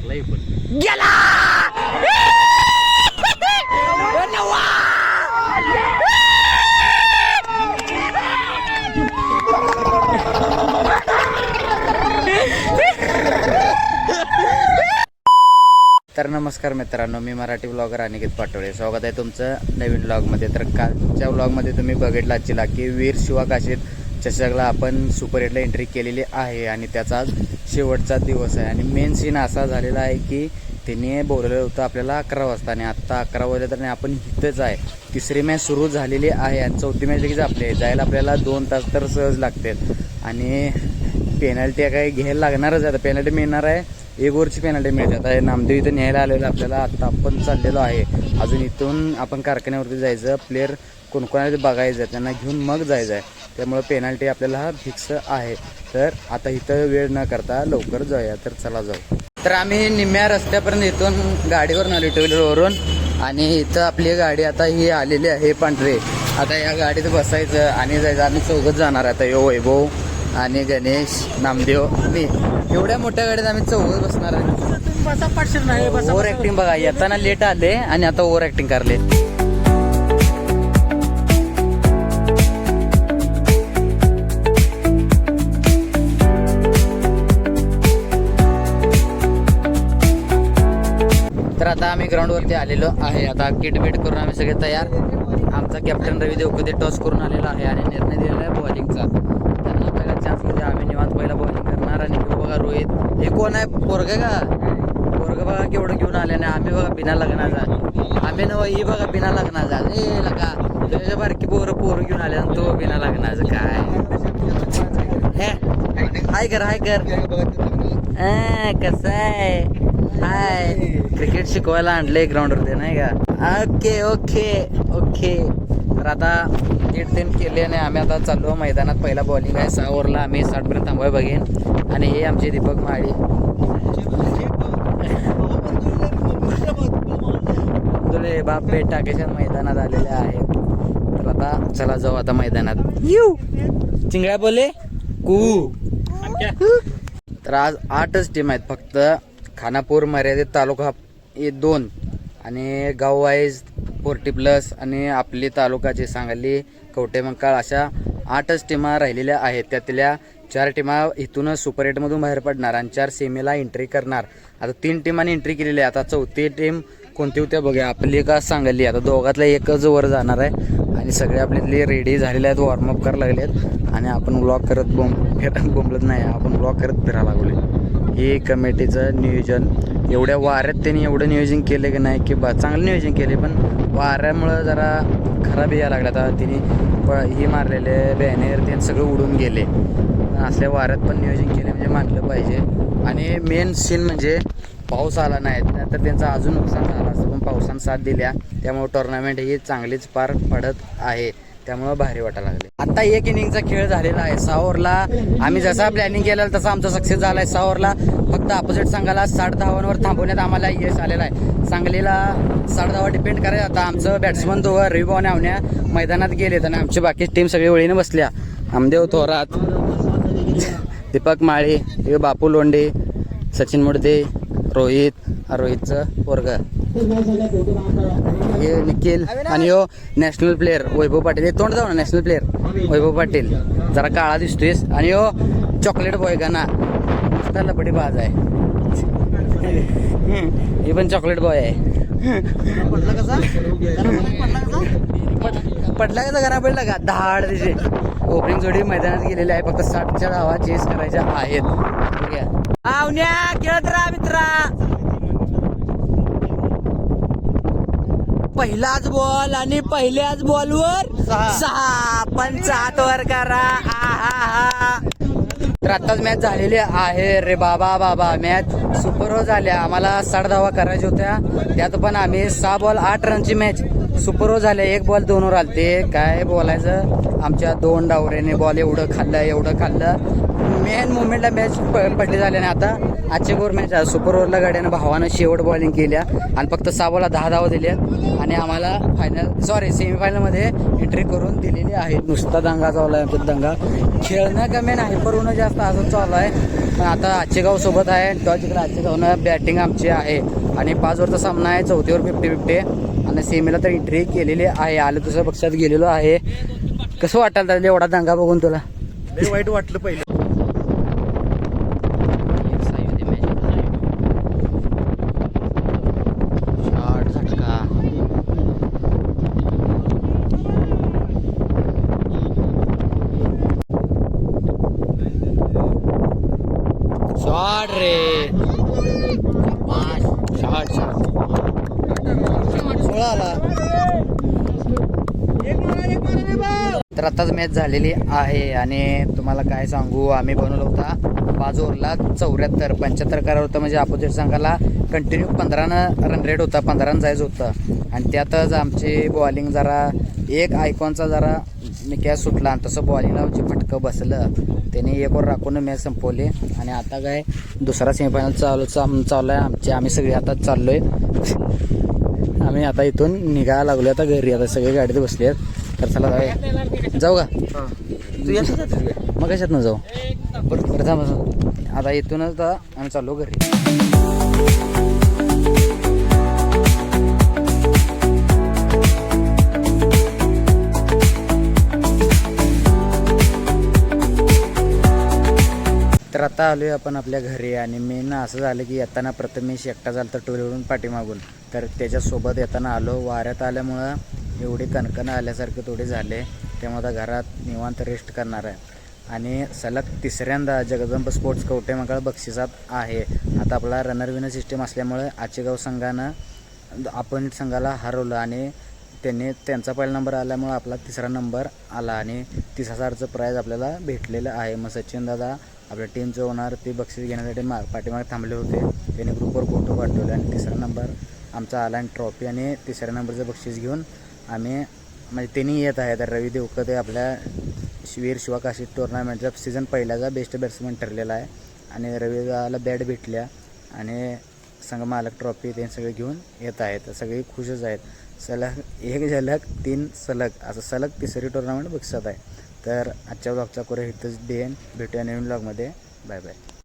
मारलाय पण गेला तर नमस्कार मित्रांनो, मी मराठी ब्लॉगर अनिकेत पाटोळे. स्वागत आहे तुमचं नवीन ब्लॉगमध्ये. तर कालच्या ब्लॉगमध्ये तुम्ही बघितला असला की वीर शिवा काशीद चषकला आपण सुपर 8ला एंट्री केलेली आहे आणि त्याचा शेवटचा दिवस आहे. आणि मेन सीन असा झालेला आहे की त्यांनी बोलवलं होतं आपल्याला 11 वाजता आणि आत्ता 11 वाजले तर आपण इथंच आहे. तिसरी मॅच सुरू झालेली आहे आणि चौथी मॅच लगेच आपली जायला आपल्याला 2 तास तर सहज लागतील. आणि पेनल्टी काही घ्यायला लागणारच आहे. आता पेनल्टी मिळणार आहे, 1 ओव्हरची पेनल्टी मिळते. आता नामदेव इथं न्यायला आलेलं आपल्याला. आत्ता आपण चाललेलो आहे. अजून इथून आपण कारखान्यावरती जायचं. प्लेअर कोणकोणाला बघायचं, त्यांना घेऊन मग जायचं आहे. त्यामुळं पेनल्टी आपल्याला हा फिक्स आहे. तर आता इथं वेळ न करता लवकर जाऊया. तर चला जाऊ. तर आम्ही निम्म्या रस्त्यापर्यंत इथून गाडीवरून आलो, 2 व्हीलरवरून. आणि इथं आपली गाडी आता ही आलेली आहे पांढरे. आता या गाडीत बसायचं आणि जायचं. आम्ही चौघच जाणार आता. यो वैभव आणि गणेश, नामदेव, मी. एवढ्या मोठ्या गाडीत आम्ही चौघच बसणार आहे. ओव्हर ऍक्टिंग बघा, येताना लेट आले आणि आता ओव्हर ऍक्टिंग करले. तर आता आम्ही ग्राउंडवरती आलेलो आहे. आता किट बीट करून आम्ही सगळे तयार. आमचा कॅप्टन रवी देवकते टॉस करून आलेला आहे आणि निर्णय दिलेला आहे बॉलिंगचा. त्यांना पहिला चान्स म्हणजे आम्ही निवांत पहिला बॉलिंग करणार. आणि बघा रोहित, हे कोण आहे? पोरग का? पोरग बघा केवढं घेऊन आले. आणि आम्ही बघा बिना लग्नाचा. आम्ही नव ही बघा बिना लग्नाचा. ए लगा तुझ्या बारकी पोरं घेऊन आले आणि तो बिना लग्नाचं काय? हे हाय कर कसं आहे? हाय, क्रिकेट शिकवायला आणले ग्राउंडवरती नाही का? Okay okay okay. तर आता 1.5 केले आणि आम्ही आता चाललो मैदानात. पहिला बॉलिंग आहे. 6 ओव्हरला आम्ही 60पर्यंत थांबवाय बघेन. आणि हे आमचे दीपक माळी तुले बाप बेट टाकायच्या मैदानात आलेले आहेत. तर आता चला जाऊ आता मैदानात. यू चिंगळ्या बोले कू. तर आज 8च टीम आहेत फक्त. खानापूर मर्यादित तालुका 2 आणि गाव वाईज 40+ आणि आपली तालुकाची सांगली, कवटेमंकाळ अशा 8च टीमा राहिलेल्या आहेत. त्यातल्या 4 टीमा इथूनच सुपर 8मधून बाहेर पडणार आणि 4 सेमीला एंट्री करणार. आता 3 टीमांनी एंट्री केलेली आहे. आता चौथी टीम कोणती होत्या बघूया. आपली का सांगली. आता दोघातला एकच वर जाणार आहे. आणि सगळे आपले रेडी झालेले आहेत, वॉर्मअप करायला लागलेत. आणि आपण ब्लॉक करत बोंबलत नाही, आपण ब्लॉक करत फिरायला लागले. हे कमिटीचं नियोजन एवढ्या वाऱ्यात त्यांनी एवढं नियोजन केलं की नाही की चांगलं नियोजन केले. पण वाऱ्यामुळं जरा खराब यायला लागला. आता तिने हे मारलेले बॅनर ते सगळं उडून गेले. असल्या वाऱ्यात पण नियोजन केले म्हणजे मानलं पाहिजे. आणि मेन सीन म्हणजे पाऊस आला नाही, तर त्यांचं अजून नुकसान झालं असतं. पण पावसानं साथ दिल्या त्यामुळे टुर्नामेंट ही चांगलीच पार पडत आहे. त्यामुळं भारी वाटायला लागले. आता 1 इनिंगचा खेळ झालेला आहे. 6 ओव्हरला आम्ही जसा प्लॅनिंग केलेला तसा आमचा सक्सेस झाला आहे. 6 ओव्हरला फक्त अपोजिट संघाला 60 धावांवर थांबवण्यात आम्हाला यश आलेलं आहे. सांगलीला 60 धावा डिपेंड करायचं. आता आमचं बॅट्समन दोघं रविभाऊ आणि अवन्या मैदानात गेलेत आणि आमची बाकी टीम सगळी वळीने बसल्या. आमदेव थोरात, दीपक माळी, बापू लोंढे, सचिन मुडदे, रोहितचं पोरग हे निखिल. आणि हो नॅशनल प्लेअर वैभव पाटील. हे तोंड जाऊ ना, नॅशनल प्लेअर वैभव पाटील. जरा काळा दिसतोयस. आणि हो चॉकलेट बॉय का ना, नुसता लपडी बाज आहे. हे पण चॉकलेट बॉय आहे. पडला का घरा पडला का? धाड तिचे ओपनिंग जोडी मैदानात गेलेली आहे. फक्त 60च्या धावा चेस करायच्या आहेत. ठीक आहे, आवण्या खेळत राहा मित्रा. पहिलाच बॉल आणि पहिल्याच बॉलवर 6 पंच हातवर करा. तर आत्ताच मॅच झालेली आहे रे बाबा. मॅच सुपर हो झाल्या. आम्हाला 60 धावा करायच्या होत्या. त्यात पण आम्ही 6 बॉल 8 रनची मॅच सुपर हो झाल्या. 1 बॉल 2 वर आलते. काय बोलायचं, आमच्या 2 डावरेने बॉल एवढं खाल्लं. मेन मुवमेंटला मॅच पडली झाली. आणि आता आजचे गोर मॅच सुपर ओव्हरला गाड्यानं भावानं शेवट बॉलिंग केल्या आणि फक्त 6 बॉलला 10 धावा दिल्या आणि आम्हाला सेमीफायनलमध्ये एंट्री करून दिलेली आहे. नुसता दंगा चालू आहे. आमचा दंगा खेळणं कमी नाही, हायपर होणं जास्त असं चालू आहे. पण आता आचेगाव सोबत आहे. टॉस जिंकला आचेगावनं. बॅटिंग आमची आहे आणि 5 ओव्हरचा सामना आहे. 4थीवर 50-50 आणि सेमीला तर एंट्री केलेली आहे. आलं दुसऱ्या पक्षात गेलेलो आहे. कसं वाटायला त्याला एवढा दंगा बघून तुला? लय वाईट वाटलं पहिलं. शॉट रे, शॉट सोळा आला. तर आताच मॅच झालेली आहे आणि तुम्हाला काय सांगू, आम्ही बनवलं होता 5 ओव्हरला 74. 75 करार होतं म्हणजे अपोजिट संघाला कंटिन्यू 15 रन रेट होता, 15 जायचं होतं. आणि त्यातच आमची बॉलिंग जरा एक आयकॉनचा जरा कॅच सुटला आणि तसं बॉलिंगला जे फटकं बसलं त्याने 1 ओव्हर राखून मॅच संपवली. आणि आता काय दुसरा सेमीफायनल चालू आहे आमची. आम्ही सगळे आता चाललोय. आम्ही आता इथून निघायला लागलो आता घरी. आता सगळे गाडीत बसले आहेत. तर चला जाऊ का? मग कशात न जाऊ बरं थांब. आता इथूनच आम्ही चाललो घरी. तर आता आलोय आपण आपल्या घरी आणि मेन असं झालं की येताना प्रथमेश एकटा झाला तर टोलीवरून पाठीमागून. तर त्याच्यासोबत येताना आलो. वाऱ्यात आल्यामुळं एवढी कणकणं आल्यासारखे थोडे झाले. त्यामुळे आता घरात निवांत रेस्ट करणार आहे. आणि सलग 3ऱ्यांदा जगदंब स्पोर्ट्स कवटेमंकाळ बक्षिसात आहे. आता आपला रनर विनर सिस्टीम असल्यामुळे आचेगाव संघानं अपोजिट संघाला हरवलं आणि त्यांचा पहिला नंबर आल्यामुळे आपला 3रा नंबर आला आणि 30,000चं प्राईज आपल्याला भेटलेलं आहे. मग सचिन दादा आपल्या टीमचं होणार ते बक्षीस घेण्यासाठी पाठीमागे थांबले होते. त्यांनी ग्रुपवर फोटो पाठवले आणि 3रा नंबर आमचा आला आणि ट्रॉफी आणि 3ऱ्या नंबरचं बक्षीस घेऊन आम्ही म्हणजे त्यांनी येत आहे. तर रवी देवकते आपल्या वीर शिवकाशी टुर्नामेंटचा सीझन पहिल्याचा बेस्ट बॅट्समन ठरलेला आहे आणि रवीला बॅट भेटल्या आणि संघ मालक ट्रॉफी ते सगळे घेऊन येत आहेत. सगळे खुशच आहेत. सलग 1 झलक 3 सलग असं सलग 3री टुर्नामेंट बक्षिसात आहे. तर आजच्या ब्लॉगचा कोरे इथंच देईन. भेटूया नवीन ब्लॉगमध्ये. Bye bye.